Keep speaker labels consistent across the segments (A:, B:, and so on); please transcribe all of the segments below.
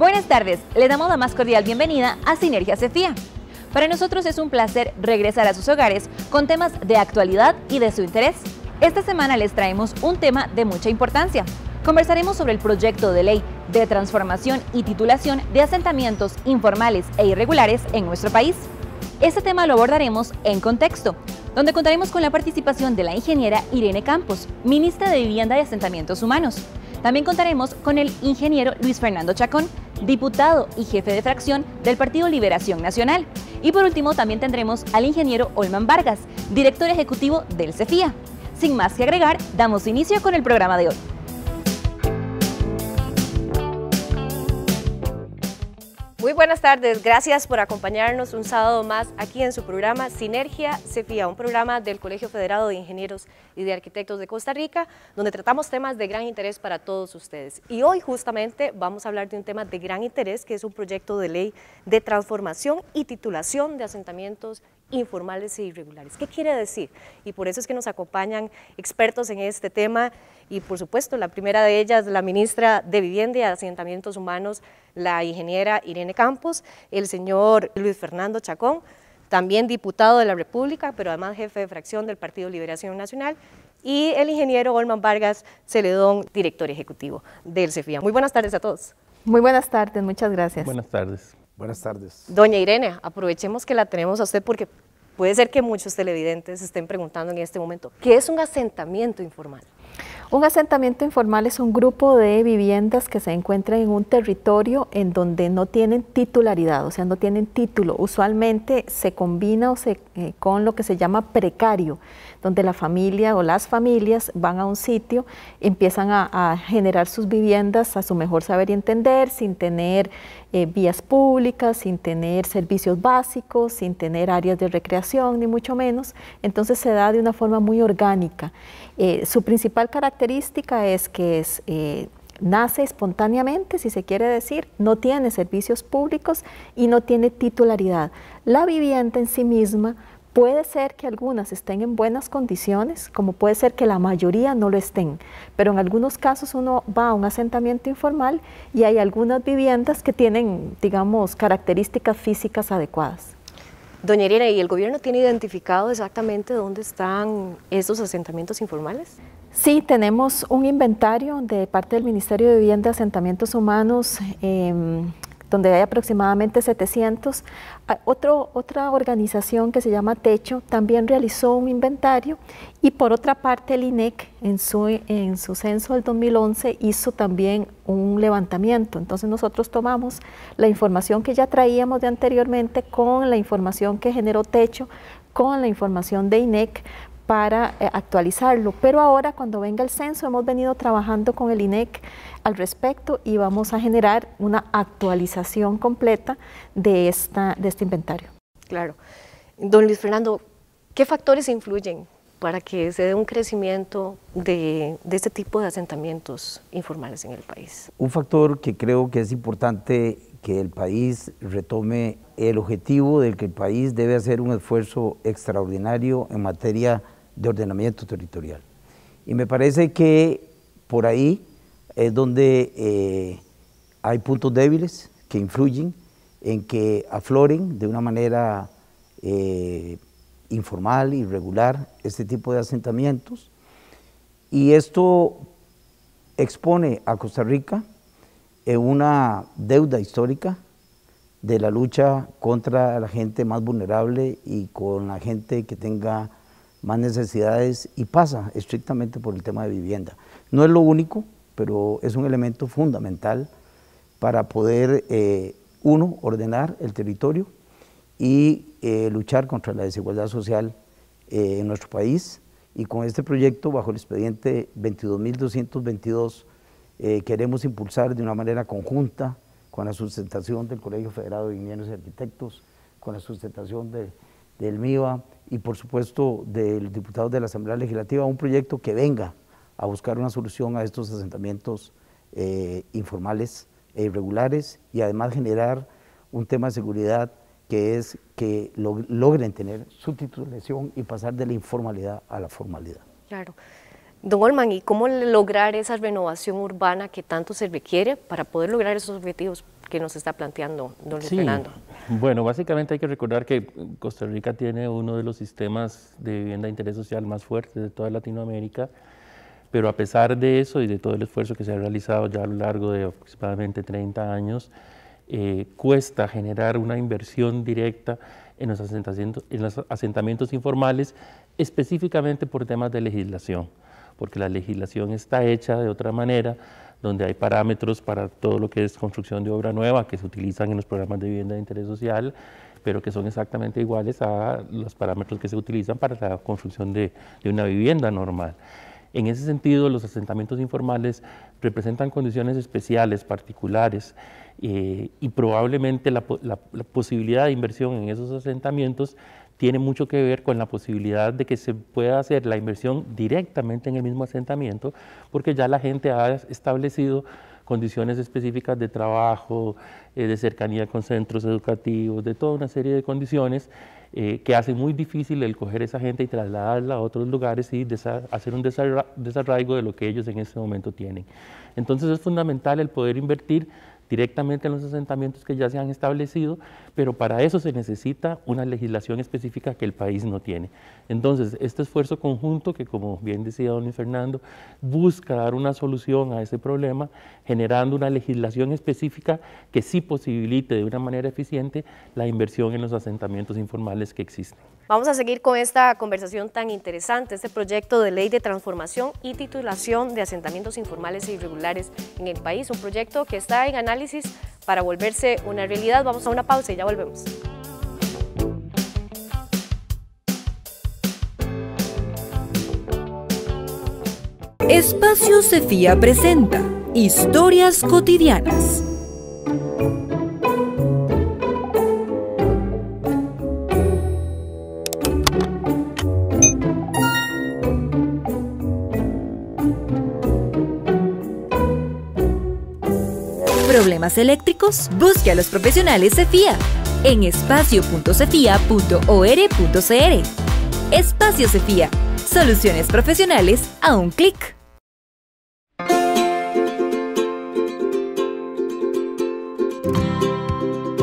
A: Buenas tardes, le damos la más cordial bienvenida a Sinergia CEFIA. Para nosotros es un placer regresar a sus hogares con temas de actualidad y de su interés. Esta semana les traemos un tema de mucha importancia. Conversaremos sobre el proyecto de ley de transformación y titulación de asentamientos informales e irregulares en nuestro país. Este tema lo abordaremos en contexto, donde contaremos con la participación de la ingeniera Irene Campos, ministra de Vivienda y Asentamientos Humanos. También contaremos con el ingeniero Luis Fernando Chacón, diputado y jefe de fracción del Partido Liberación Nacional. Y por último también tendremos al ingeniero Olman Vargas, director ejecutivo del CEFIA. Sin más que agregar, damos inicio con el programa de hoy.
B: Muy buenas tardes, gracias por acompañarnos un sábado más aquí en su programa Sinergia CEFIA, un programa del Colegio Federado de Ingenieros y de Arquitectos de Costa Rica, donde tratamos temas de gran interés para todos ustedes. Y hoy justamente vamos a hablar de un tema de gran interés, que es un proyecto de ley de transformación y titulación de asentamientos informales e irregulares. ¿Qué quiere decir? Y por eso es que nos acompañan expertos en este tema y por supuesto la primera de ellas, la ministra de Vivienda y Asentamientos Humanos, la ingeniera Irene Campos, el señor Luis Fernando Chacón, también diputado de la República, pero además jefe de fracción del Partido Liberación Nacional, y el ingeniero Olman Vargas Celedón, director ejecutivo del CEFIA. Muy buenas tardes a todos.
C: Muy buenas tardes, muchas gracias.
D: Buenas tardes.
E: Buenas tardes.
B: Doña Irene, aprovechemos que la tenemos a usted porque puede ser que muchos televidentes estén preguntando en este momento, ¿qué es un asentamiento informal?
C: Un asentamiento informal es un grupo de viviendas que se encuentran en un territorio en donde no tienen titularidad, o sea, no tienen título. Usualmente se combina con lo que se llama precario, donde la familia o las familias van a un sitio, empiezan a generar sus viviendas a su mejor saber y entender, sin tener vías públicas, sin tener servicios básicos, sin tener áreas de recreación, ni mucho menos. Entonces se da de una forma muy orgánica. Su principal característica es que nace espontáneamente, si se quiere decir, no tiene servicios públicos y no tiene titularidad. La vivienda en sí misma puede ser que algunas estén en buenas condiciones, como puede ser que la mayoría no lo estén, pero en algunos casos uno va a un asentamiento informal y hay algunas viviendas que tienen, digamos, características físicas adecuadas.
B: Doña Irene, ¿y el gobierno tiene identificado exactamente dónde están esos asentamientos informales?
C: Sí, tenemos un inventario de parte del Ministerio de Vivienda y Asentamientos Humanos, donde hay aproximadamente 700. Otra organización que se llama Techo también realizó un inventario y por otra parte el INEC en su censo del 2011 hizo también un levantamiento. Entonces nosotros tomamos la información que ya traíamos de anteriormente con la información que generó Techo, con la información de INEC para actualizarlo, pero ahora cuando venga el censo hemos venido trabajando con el INEC al respecto y vamos a generar una actualización completa de este inventario.
B: Claro. Don Luis Fernando, ¿qué factores influyen para que se dé un crecimiento de este tipo de asentamientos informales en el país?
E: Un factor que creo que es importante que el país retome el objetivo de que el país debe hacer un esfuerzo extraordinario en materia de ordenamiento territorial. Y me parece que por ahí es donde hay puntos débiles que influyen en que afloren de una manera informal, irregular, este tipo de asentamientos. Y esto expone a Costa Rica en una deuda histórica de la lucha contra la gente más vulnerable y con la gente que tenga más necesidades y pasa estrictamente por el tema de vivienda. No es lo único, pero es un elemento fundamental para poder, uno, ordenar el territorio y luchar contra la desigualdad social en nuestro país. Y con este proyecto, bajo el expediente 22.222, queremos impulsar de una manera conjunta, con la sustentación del Colegio Federado de Ingenieros y Arquitectos, con la sustentación del MIBA y por supuesto del diputado de la Asamblea Legislativa, un proyecto que venga a buscar una solución a estos asentamientos informales e irregulares y además generar un tema de seguridad que es que logren tener su titulación y pasar de la informalidad a la formalidad.
B: Claro. Don Olman, ¿y cómo lograr esa renovación urbana que tanto se requiere para poder lograr esos objetivos que nos está planteando don Luis Fernando?
D: Bueno, básicamente hay que recordar que Costa Rica tiene uno de los sistemas de vivienda de interés social más fuertes de toda Latinoamérica, pero a pesar de eso y de todo el esfuerzo que se ha realizado ya a lo largo de aproximadamente 30 años, cuesta generar una inversión directa en los asentamientos informales, específicamente por temas de legislación, porque la legislación está hecha de otra manera, donde hay parámetros para todo lo que es construcción de obra nueva que se utilizan en los programas de vivienda de interés social, pero que son exactamente iguales a los parámetros que se utilizan para la construcción de una vivienda normal. En ese sentido, los asentamientos informales representan condiciones especiales, particulares, y probablemente la posibilidad de inversión en esos asentamientos tiene mucho que ver con la posibilidad de que se pueda hacer la inversión directamente en el mismo asentamiento, porque ya la gente ha establecido condiciones específicas de trabajo, de cercanía con centros educativos, de toda una serie de condiciones que hacen muy difícil el coger esa gente y trasladarla a otros lugares y hacer un desarraigo de lo que ellos en ese momento tienen. Entonces es fundamental el poder invertir directamente en los asentamientos que ya se han establecido, pero para eso se necesita una legislación específica que el país no tiene. Entonces, este esfuerzo conjunto que, como bien decía don Luis Fernando, busca dar una solución a ese problema, generando una legislación específica que sí posibilite de una manera eficiente la inversión en los asentamientos informales que existen.
B: Vamos a seguir con esta conversación tan interesante, este proyecto de ley de transformación y titulación de asentamientos informales e irregulares en el país, un proyecto que está en análisis para volverse una realidad. Vamos a una pausa y ya volvemos.
F: Espacio Cefía presenta Historias Cotidianas. ¿Problemas eléctricos? Busque a los profesionales Cefía en espacio.cefia.or.cr. Espacio Cefía, soluciones profesionales a un clic.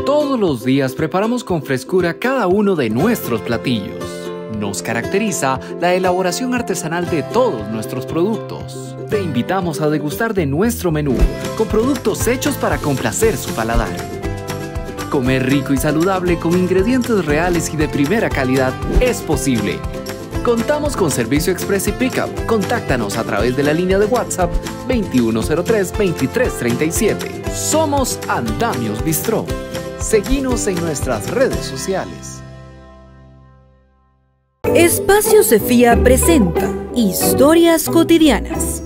G: Todos los días preparamos con frescura cada uno de nuestros platillos. Nos caracteriza la elaboración artesanal de todos nuestros productos. Te invitamos a degustar de nuestro menú, con productos hechos para complacer su paladar. Comer rico y saludable con ingredientes reales y de primera calidad es posible. Contamos con servicio express y pickup. Contáctanos a través de la línea de WhatsApp 2103-2337. Somos Andamios Bistró. Seguinos en nuestras redes sociales.
F: Espacio Cefía presenta Historias Cotidianas.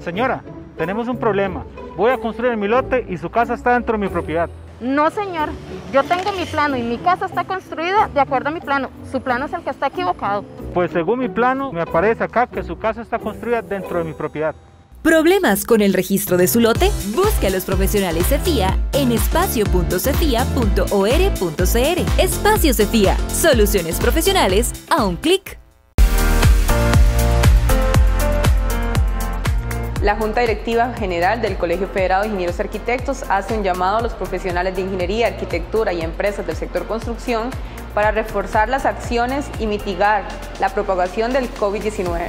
H: Señora, tenemos un problema. Voy a construir en mi lote y su casa está dentro de mi propiedad.
I: No, señor. Yo tengo mi plano y mi casa está construida de acuerdo a mi plano. Su plano es el que está equivocado.
H: Pues según mi plano, me aparece acá que su casa está construida dentro de mi propiedad.
F: ¿Problemas con el registro de su lote? Busque a los profesionales Cefía en espacio.cefia.or.cr. Espacio Cefía, soluciones profesionales a un clic.
J: La Junta Directiva General del Colegio Federado de Ingenieros y Arquitectos hace un llamado a los profesionales de ingeniería, arquitectura y empresas del sector construcción para reforzar las acciones y mitigar la propagación del COVID-19.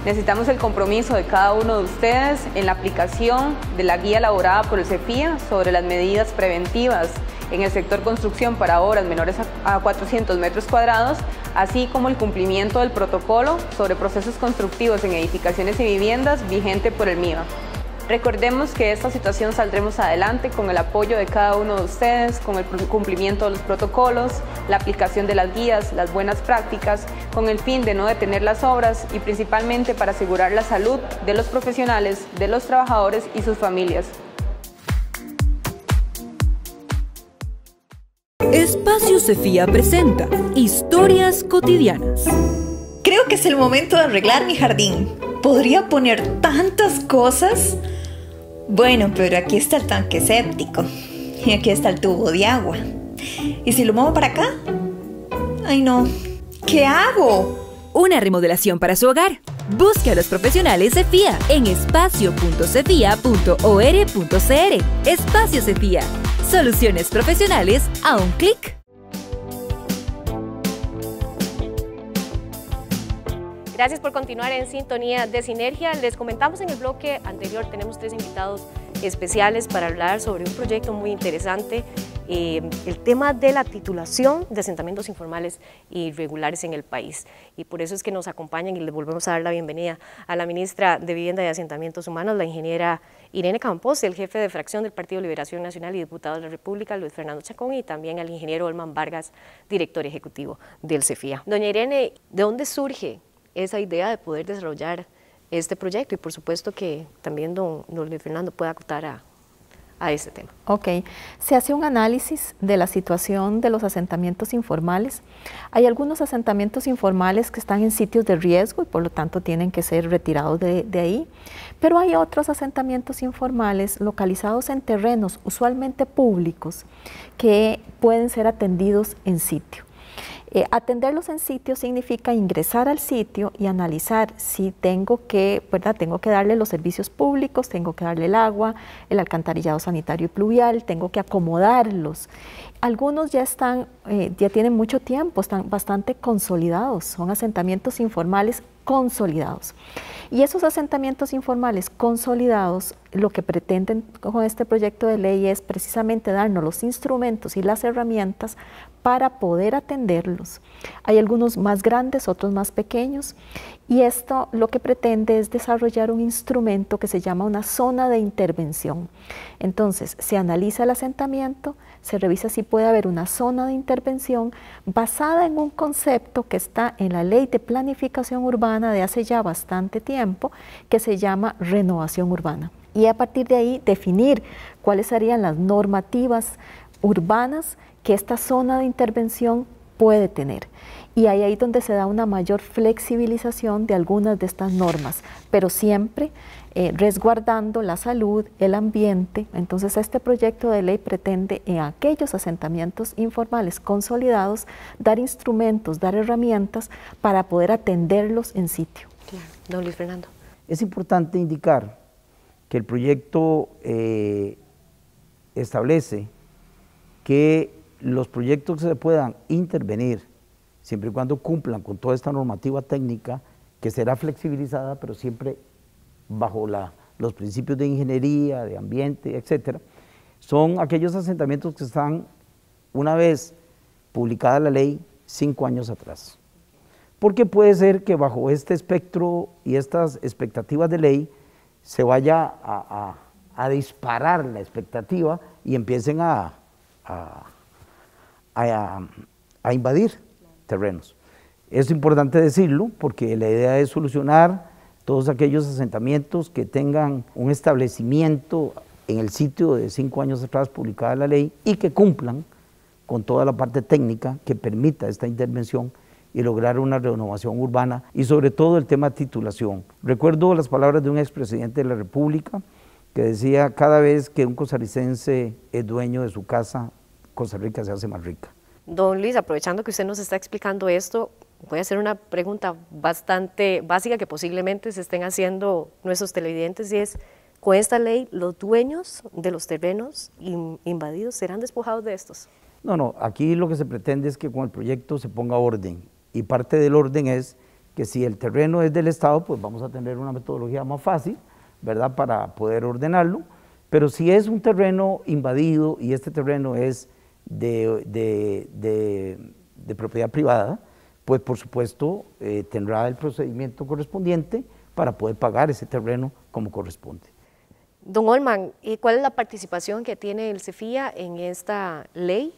J: Necesitamos el compromiso de cada uno de ustedes en la aplicación de la guía elaborada por el Cefía sobre las medidas preventivas en el sector construcción para obras menores a 400 metros cuadrados, así como el cumplimiento del protocolo sobre procesos constructivos en edificaciones y viviendas vigente por el MIBA. Recordemos que de esta situación saldremos adelante con el apoyo de cada uno de ustedes, con el cumplimiento de los protocolos, la aplicación de las guías, las buenas prácticas, con el fin de no detener las obras y principalmente para asegurar la salud de los profesionales, de los trabajadores y sus familias.
F: Espacio Cefía presenta Historias Cotidianas.
K: Creo que es el momento de arreglar mi jardín. ¿Podría poner tantas cosas? Bueno, pero aquí está el tanque séptico y aquí está el tubo de agua. ¿Y si lo muevo para acá? ¡Ay no! ¿Qué hago?
F: Una remodelación para su hogar. Busque a los profesionales CEFIA en espacio.cefia.or.cr. Espacio CEFIA. Soluciones profesionales a un clic.
B: Gracias por continuar en sintonía de Sinergia. Les comentamos en el bloque anterior, tenemos 3 invitados especiales para hablar sobre un proyecto muy interesante, el tema de la titulación de asentamientos informales e irregulares en el país. Y por eso es que nos acompañan y les volvemos a dar la bienvenida a la ministra de Vivienda y Asentamientos Humanos, la ingeniera Irene Campos, el jefe de fracción del Partido Liberación Nacional y diputado de la República, Luis Fernando Chacón, y también al ingeniero Olman Vargas, director ejecutivo del CEFIA. Doña Irene, ¿de dónde surge esa idea de poder desarrollar este proyecto? Y por supuesto que también don Luis Fernando pueda acotar a este tema.
C: Ok, se hace un análisis de la situación de los asentamientos informales. Hay algunos asentamientos informales que están en sitios de riesgo y por lo tanto tienen que ser retirados de ahí, pero hay otros asentamientos informales localizados en terrenos usualmente públicos que pueden ser atendidos en sitio. Atenderlos en sitio significa ingresar al sitio y analizar si tengo que darle los servicios públicos, tengo que darle el agua, el alcantarillado sanitario y pluvial, tengo que acomodarlos. Algunos ya tienen mucho tiempo, están bastante consolidados, son asentamientos informales consolidados. Y esos asentamientos informales consolidados, lo que pretenden con este proyecto de ley es precisamente darnos los instrumentos y las herramientas para poder atenderlos. Hay algunos más grandes, otros más pequeños, y esto lo que pretende es desarrollar un instrumento que se llama una zona de intervención. Entonces, se analiza el asentamiento, se revisa si puede haber una zona de intervención basada en un concepto que está en la Ley de Planificación Urbana de hace ya bastante tiempo, que se llama renovación urbana. Y a partir de ahí definir cuáles serían las normativas urbanas que esta zona de intervención puede tener. Y ahí donde se da una mayor flexibilización de algunas de estas normas, pero siempre resguardando la salud, el ambiente. Entonces este proyecto de ley pretende en aquellos asentamientos informales consolidados dar instrumentos, dar herramientas para poder atenderlos en sitio.
B: Claro. Don Luis Fernando.
E: Es importante indicar que el proyecto establece que los proyectos que se puedan intervenir, siempre y cuando cumplan con toda esta normativa técnica, que será flexibilizada, pero siempre bajo los principios de ingeniería, de ambiente, etcétera, son aquellos asentamientos que están, una vez publicada la ley, 5 años atrás. Porque puede ser que bajo este espectro y estas expectativas de ley se vaya a disparar la expectativa y empiecen a invadir terrenos. Es importante decirlo porque la idea es solucionar todos aquellos asentamientos que tengan un establecimiento en el sitio de 5 años atrás publicada la ley y que cumplan con toda la parte técnica que permita esta intervención y lograr una renovación urbana y sobre todo el tema de titulación. Recuerdo las palabras de un expresidente de la República que decía: cada vez que un costarricense es dueño de su casa, Costa Rica se hace más rica.
B: Don Luis, aprovechando que usted nos está explicando esto, voy a hacer una pregunta bastante básica que posiblemente se estén haciendo nuestros televidentes, y es: con esta ley, ¿los dueños de los terrenos invadidos serán despojados de estos?
E: No, aquí lo que se pretende es que con el proyecto se ponga orden, y parte del orden es que si el terreno es del Estado, pues vamos a tener una metodología más fácil, ¿verdad?, para poder ordenarlo, pero si es un terreno invadido y este terreno es de propiedad privada, pues por supuesto tendrá el procedimiento correspondiente para poder pagar ese terreno como corresponde.
B: Don Olman, ¿y cuál es la participación que tiene el CEFIA en esta ley,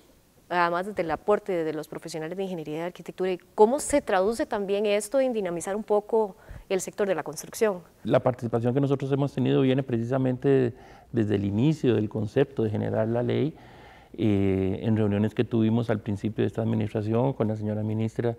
B: además del aporte de los profesionales de ingeniería y de arquitectura, y cómo se traduce también esto en dinamizar un poco el sector de la construcción?
D: La participación que nosotros hemos tenido viene precisamente desde el inicio del concepto de generar la ley. En reuniones que tuvimos al principio de esta administración con la señora ministra,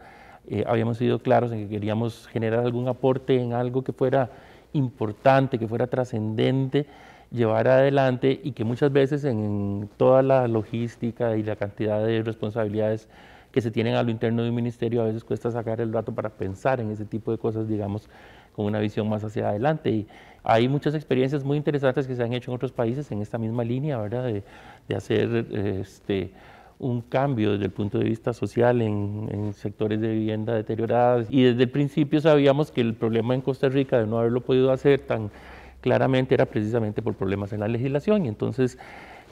D: habíamos sido claros en que queríamos generar algún aporte en algo que fuera importante, que fuera trascendente, llevar adelante, y que muchas veces en toda la logística y la cantidad de responsabilidades que se tienen a lo interno de un ministerio, a veces cuesta sacar el rato para pensar en ese tipo de cosas, digamos, con una visión más hacia adelante. Y hay muchas experiencias muy interesantes que se han hecho en otros países en esta misma línea, ¿verdad? De hacer un cambio desde el punto de vista social en sectores de vivienda deterioradas. Y desde el principio sabíamos que el problema en Costa Rica de no haberlo podido hacer tan claramente era precisamente por problemas en la legislación. Y entonces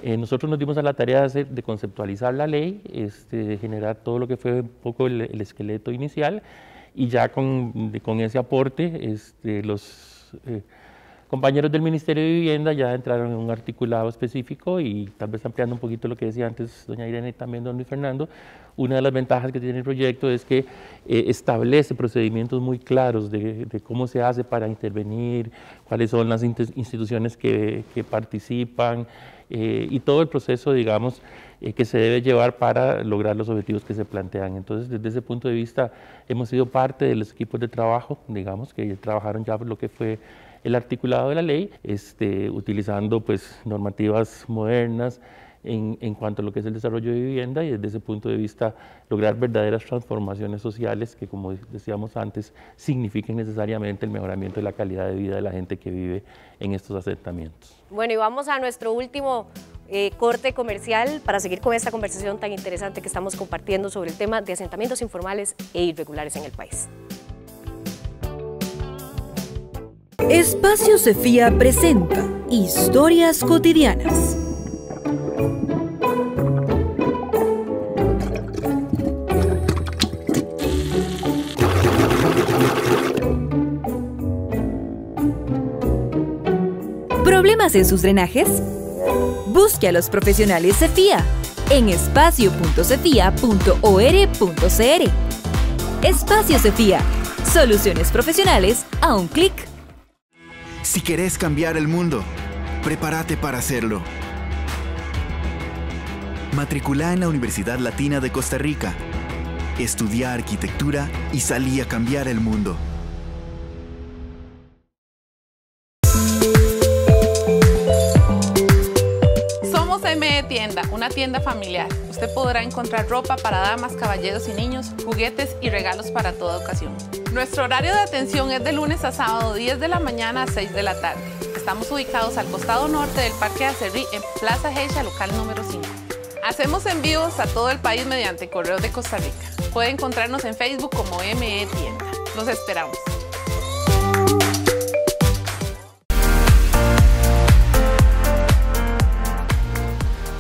D: nosotros nos dimos a la tarea de conceptualizar la ley, de generar todo lo que fue un poco el esqueleto inicial, y ya con ese aporte los compañeros del Ministerio de Vivienda ya entraron en un articulado específico, y tal vez ampliando un poquito lo que decía antes doña Irene y también don Luis Fernando, una de las ventajas que tiene el proyecto es que establece procedimientos muy claros de cómo se hace para intervenir, cuáles son las instituciones que participan, y todo el proceso, digamos, que se debe llevar para lograr los objetivos que se plantean. Entonces, desde ese punto de vista, hemos sido parte de los equipos de trabajo, digamos, que trabajaron ya por lo que fue el articulado de la ley, utilizando pues normativas modernas en cuanto a lo que es el desarrollo de vivienda, y desde ese punto de vista lograr verdaderas transformaciones sociales que, como decíamos antes, signifiquen necesariamente el mejoramiento de la calidad de vida de la gente que vive en estos asentamientos.
B: Bueno, y vamos a nuestro último corte comercial para seguir con esta conversación tan interesante que estamos compartiendo sobre el tema de asentamientos informales e irregulares en el país.
F: Espacio Cefía presenta Historias Cotidianas. ¿Problemas en sus drenajes? Busque a los profesionales Cefía en espacio.cefía.or.cr. Espacio Cefía, soluciones profesionales a un clic.
L: Si querés cambiar el mundo, prepárate para hacerlo. Matriculá en la Universidad Latina de Costa Rica. Estudia arquitectura y salí a cambiar el mundo.
M: Somos ME Tienda, una tienda familiar. Usted podrá encontrar ropa para damas, caballeros y niños, juguetes y regalos para toda ocasión. Nuestro horario de atención es de lunes a sábado, 10 de la mañana a 6 de la tarde. Estamos ubicados al costado norte del Parque Acerrí, en Plaza Geisha, local número 5. Hacemos envíos a todo el país mediante Correos de Costa Rica. Puede encontrarnos en Facebook como ME Tienda. Los esperamos.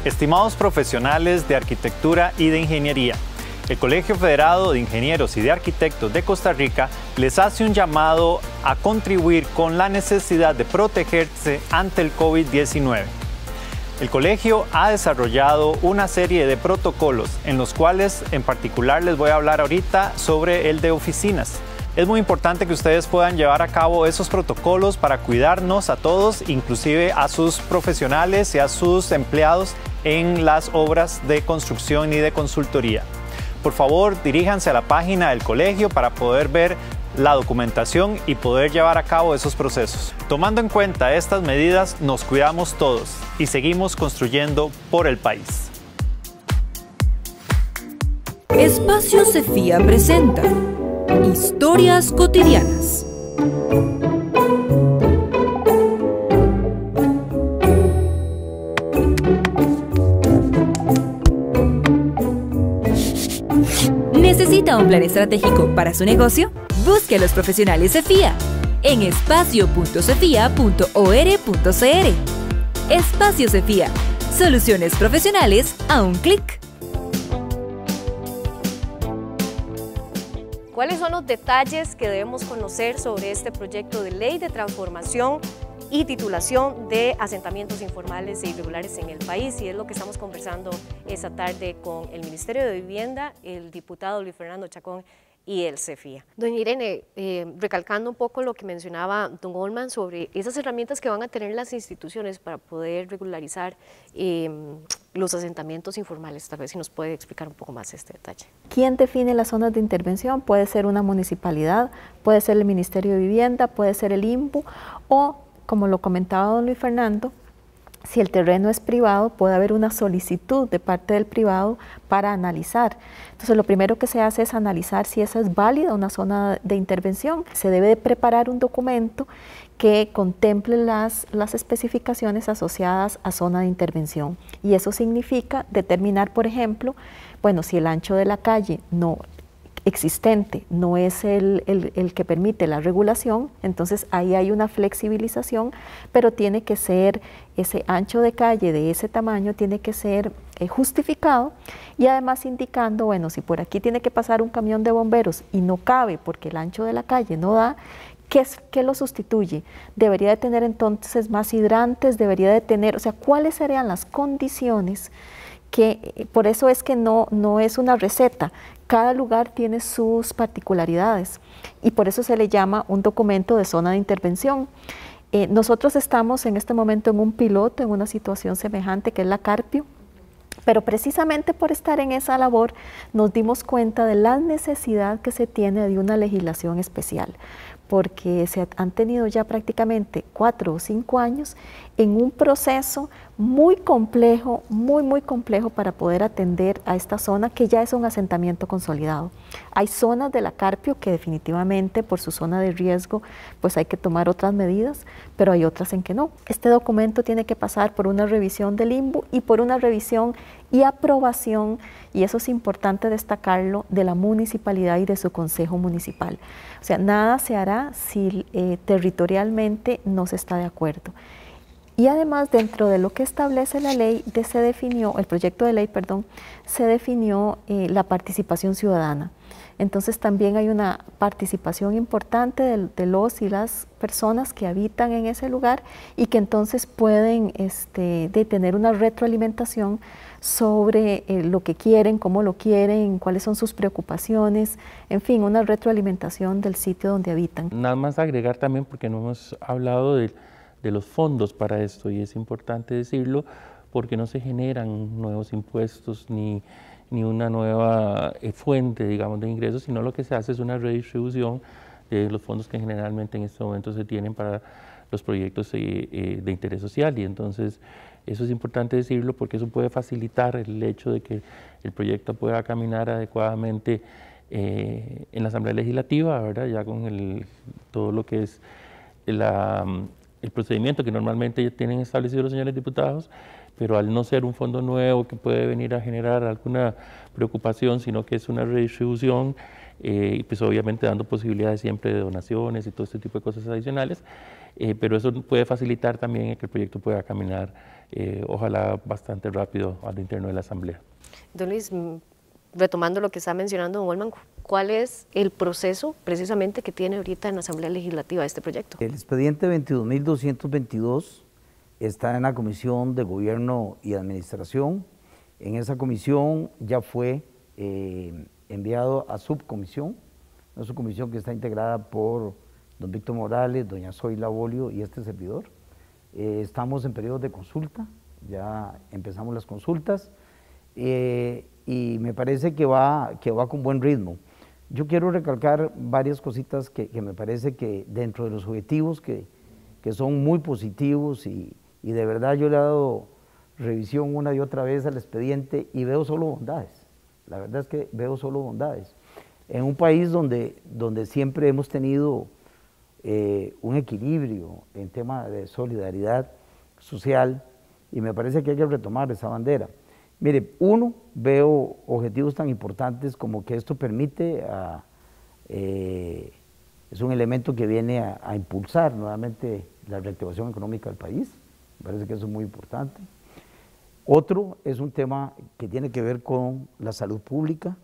N: Estimados profesionales de arquitectura y de ingeniería, el Colegio Federado de Ingenieros y de Arquitectos de Costa Rica les hace un llamado a contribuir con la necesidad de protegerse ante el COVID-19. El colegio ha desarrollado una serie de protocolos en los cuales en particular les voy a hablar ahorita sobre el de oficinas. Es muy importante que ustedes puedan llevar a cabo esos protocolos para cuidarnos a todos, inclusive a sus profesionales y a sus empleados en las obras de construcción y de consultoría. Por favor, diríjanse a la página del colegio para poder ver la documentación y poder llevar a cabo esos procesos. Tomando en cuenta estas medidas, nos cuidamos todos y seguimos construyendo por el país.
F: Espacio Cefía presenta Historias Cotidianas. ¿Necesita un plan estratégico para su negocio? Busque a los profesionales Cefía en espacio.cefía.or.cr. Espacio Cefía, soluciones profesionales a un clic.
B: ¿Cuáles son los detalles que debemos conocer sobre este proyecto de ley de transformación y titulación de asentamientos informales e irregulares en el país? Y es lo que estamos conversando esta tarde con el Ministerio de Vivienda, el diputado Luis Fernando Chacón y el Cefía. Doña Irene, recalcando un poco lo que mencionaba don Goldman sobre esas herramientas que van a tener las instituciones para poder regularizar los asentamientos informales, tal vez si nos puede explicar un poco más este detalle.
C: ¿Quién define las zonas de intervención? Puede ser una municipalidad, puede ser el Ministerio de Vivienda, puede ser el INPU o, como lo comentaba don Luis Fernando, Si el terreno es privado, puede haber una solicitud de parte del privado para analizar. Entonces, lo primero que se hace es analizar si esa es válida una zona de intervención. Se debe de preparar un documento que contemple las especificaciones asociadas a zona de intervención. Y eso significa determinar, por ejemplo, bueno, si el ancho de la calle existente no es el que permite la regulación, entonces ahí hay una flexibilización, pero tiene que ser ese ancho de calle de ese tamaño, tiene que ser justificado y además indicando, bueno, si por aquí tiene que pasar un camión de bomberos y no cabe porque el ancho de la calle no da, ¿qué lo sustituye? Debería de tener entonces más hidrantes, debería de tener, o sea, ¿cuáles serían las condiciones? Que por eso es que no es una receta, cada lugar tiene sus particularidades y por eso se le llama un documento de zona de intervención. Nosotros estamos en este momento en un piloto, en una situación semejante que es la Carpio, pero precisamente por estar en esa labor nos dimos cuenta de la necesidad que se tiene de una legislación especial, porque se han tenido ya prácticamente 4 o 5 años en un proceso muy complejo, muy complejo para poder atender a esta zona que ya es un asentamiento consolidado. Hay zonas de la Carpio que definitivamente por su zona de riesgo pues hay que tomar otras medidas, pero hay otras en que no. Este documento tiene que pasar por una revisión del INVU y por una revisión y aprobación, y eso es importante destacarlo, de la municipalidad y de su consejo municipal. O sea, nada se hará si territorialmente no se está de acuerdo. Y además, dentro de lo que establece la ley, el proyecto de ley, perdón, se definió la participación ciudadana. Entonces también hay una participación importante de los y las personas que habitan en ese lugar y que entonces pueden tener una retroalimentación sobre lo que quieren, cómo lo quieren, cuáles son sus preocupaciones, en fin, una retroalimentación del sitio donde habitan.
D: Nada más agregar también, porque no hemos hablado de los fondos para esto, y es importante decirlo porque no se generan nuevos impuestos ni una nueva fuente, digamos, de ingresos, sino lo que se hace es una redistribución de los fondos que generalmente en este momento se tienen para los proyectos de interés social, y entonces eso es importante decirlo porque eso puede facilitar el hecho de que el proyecto pueda caminar adecuadamente en la Asamblea Legislativa, ¿verdad? Ya con todo lo que es el procedimiento que normalmente ya tienen establecido los señores diputados, pero al no ser un fondo nuevo que puede venir a generar alguna preocupación, sino que es una redistribución, y pues obviamente dando posibilidades siempre de donaciones y todo este tipo de cosas adicionales, pero eso puede facilitar también que el proyecto pueda caminar, ojalá bastante rápido al interno de la Asamblea.
B: Don Luis, retomando lo que está mencionando don Olman, ¿cuál es el proceso precisamente que tiene ahorita en la Asamblea Legislativa este proyecto?
E: El expediente 22.222 está en la Comisión de Gobierno y Administración. En esa comisión ya fue enviado a subcomisión, una subcomisión que está integrada por don Víctor Morales, doña Zoila Bolio y este servidor. Estamos en periodo de consulta, ya empezamos las consultas y me parece que va con buen ritmo. Yo quiero recalcar varias cositas que me parece que dentro de los objetivos que son muy positivos y de verdad yo le he dado revisión una y otra vez al expediente y veo solo bondades. La verdad es que veo solo bondades. En un país donde siempre hemos tenido un equilibrio en tema de solidaridad social, y me parece que hay que retomar esa bandera. Mire, veo objetivos tan importantes como que esto permite, es un elemento que viene a impulsar nuevamente la reactivación económica del país, me parece que eso es muy importante. Otro es un tema que tiene que ver con la salud pública.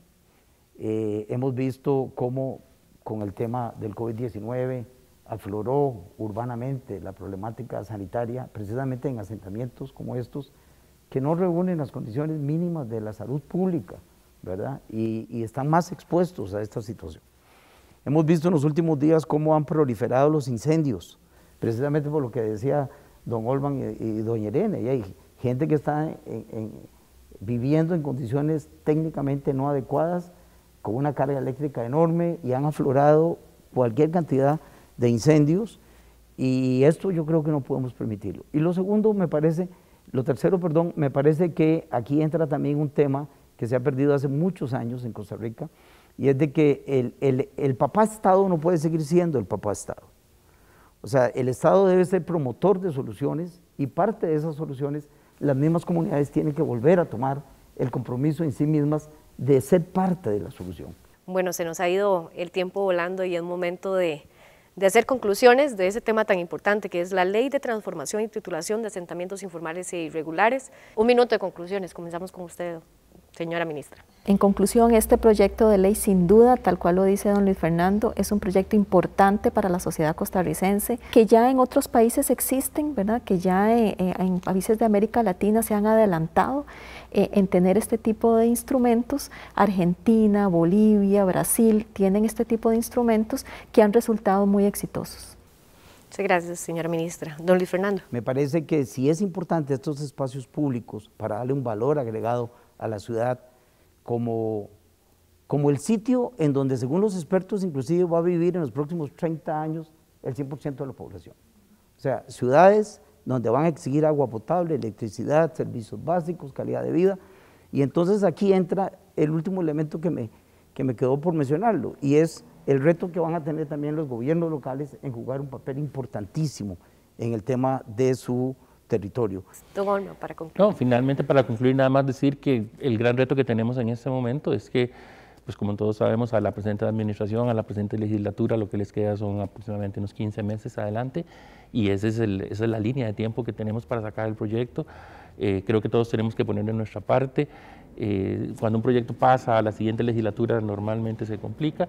E: Hemos visto cómo con el tema del COVID-19 afloró urbanamente la problemática sanitaria, precisamente en asentamientos como estos, que no reúnen las condiciones mínimas de la salud pública, ¿verdad? Y están más expuestos a esta situación. Hemos visto en los últimos días cómo han proliferado los incendios, precisamente por lo que decía don Olman y doña Irene, y hay gente que está viviendo en condiciones técnicamente no adecuadas, con una carga eléctrica enorme, y han aflorado cualquier cantidad de incendios, y esto yo creo que no podemos permitirlo. Y lo segundo me parece Lo tercero, perdón, me parece que aquí entra también un tema que se ha perdido hace muchos años en Costa Rica, y es de que el papá Estado no puede seguir siendo el papá Estado. O sea, el Estado debe ser promotor de soluciones, y parte de esas soluciones las mismas comunidades tienen que volver a tomar el compromiso en sí mismas de ser parte de la solución.
B: Bueno, se nos ha ido el tiempo volando y es momento de hacer conclusiones de ese tema tan importante que es la Ley de Transformación y Titulación de Asentamientos Informales e Irregulares. Un minuto de conclusiones, comenzamos con usted, señora ministra.
C: En conclusión, este proyecto de ley, sin duda, tal cual lo dice don Luis Fernando, es un proyecto importante para la sociedad costarricense, que ya en otros países existen, ¿verdad? Que ya en países de América Latina se han adelantado en tener este tipo de instrumentos. Argentina, Bolivia, Brasil tienen este tipo de instrumentos que han resultado muy exitosos.
B: Muchas gracias, señora ministra. Don Luis Fernando.
E: Me parece que sí es importante estos espacios públicos para darle un valor agregado a la ciudad como el sitio en donde, según los expertos, inclusive va a vivir en los próximos 30 años el 100% de la población. O sea, ciudades donde van a exigir agua potable, electricidad, servicios básicos, calidad de vida, y entonces aquí entra el último elemento que me quedó por mencionarlo, y es el reto que van a tener también los gobiernos locales en jugar un papel importantísimo en el tema de su territorio.
B: Don Olmo, para concluir.
D: No, finalmente, para concluir, nada más decir que el gran reto que tenemos en este momento es que, pues como todos sabemos, a la presente administración, a la presente legislatura, lo que les queda son aproximadamente unos 15 meses adelante, y esa es la línea de tiempo que tenemos para sacar el proyecto. Creo que todos tenemos que poner de nuestra parte. Cuando un proyecto pasa a la siguiente legislatura, normalmente se complica,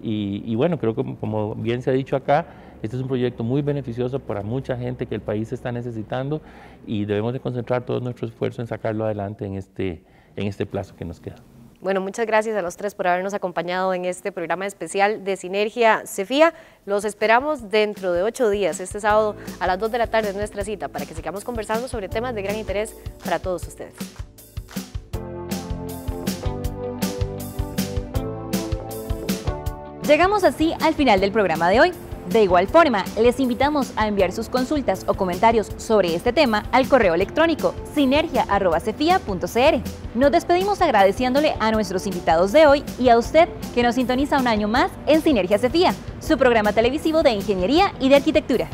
D: y bueno, creo que como bien se ha dicho acá, este es un proyecto muy beneficioso para mucha gente que el país está necesitando, y debemos de concentrar todo nuestro esfuerzo en sacarlo adelante en este plazo que nos queda.
B: Bueno, muchas gracias a los tres por habernos acompañado en este programa especial de Sinergia CEFIA. Los esperamos dentro de 8 días, este sábado a las 2 de la tarde es nuestra cita, para que sigamos conversando sobre temas de gran interés para todos ustedes.
A: Llegamos así al final del programa de hoy. De igual forma, les invitamos a enviar sus consultas o comentarios sobre este tema al correo electrónico sinergia@cefia.cr. Nos despedimos agradeciéndole a nuestros invitados de hoy y a usted que nos sintoniza un año más en Sinergia CEFIA, su programa televisivo de ingeniería y de arquitectura.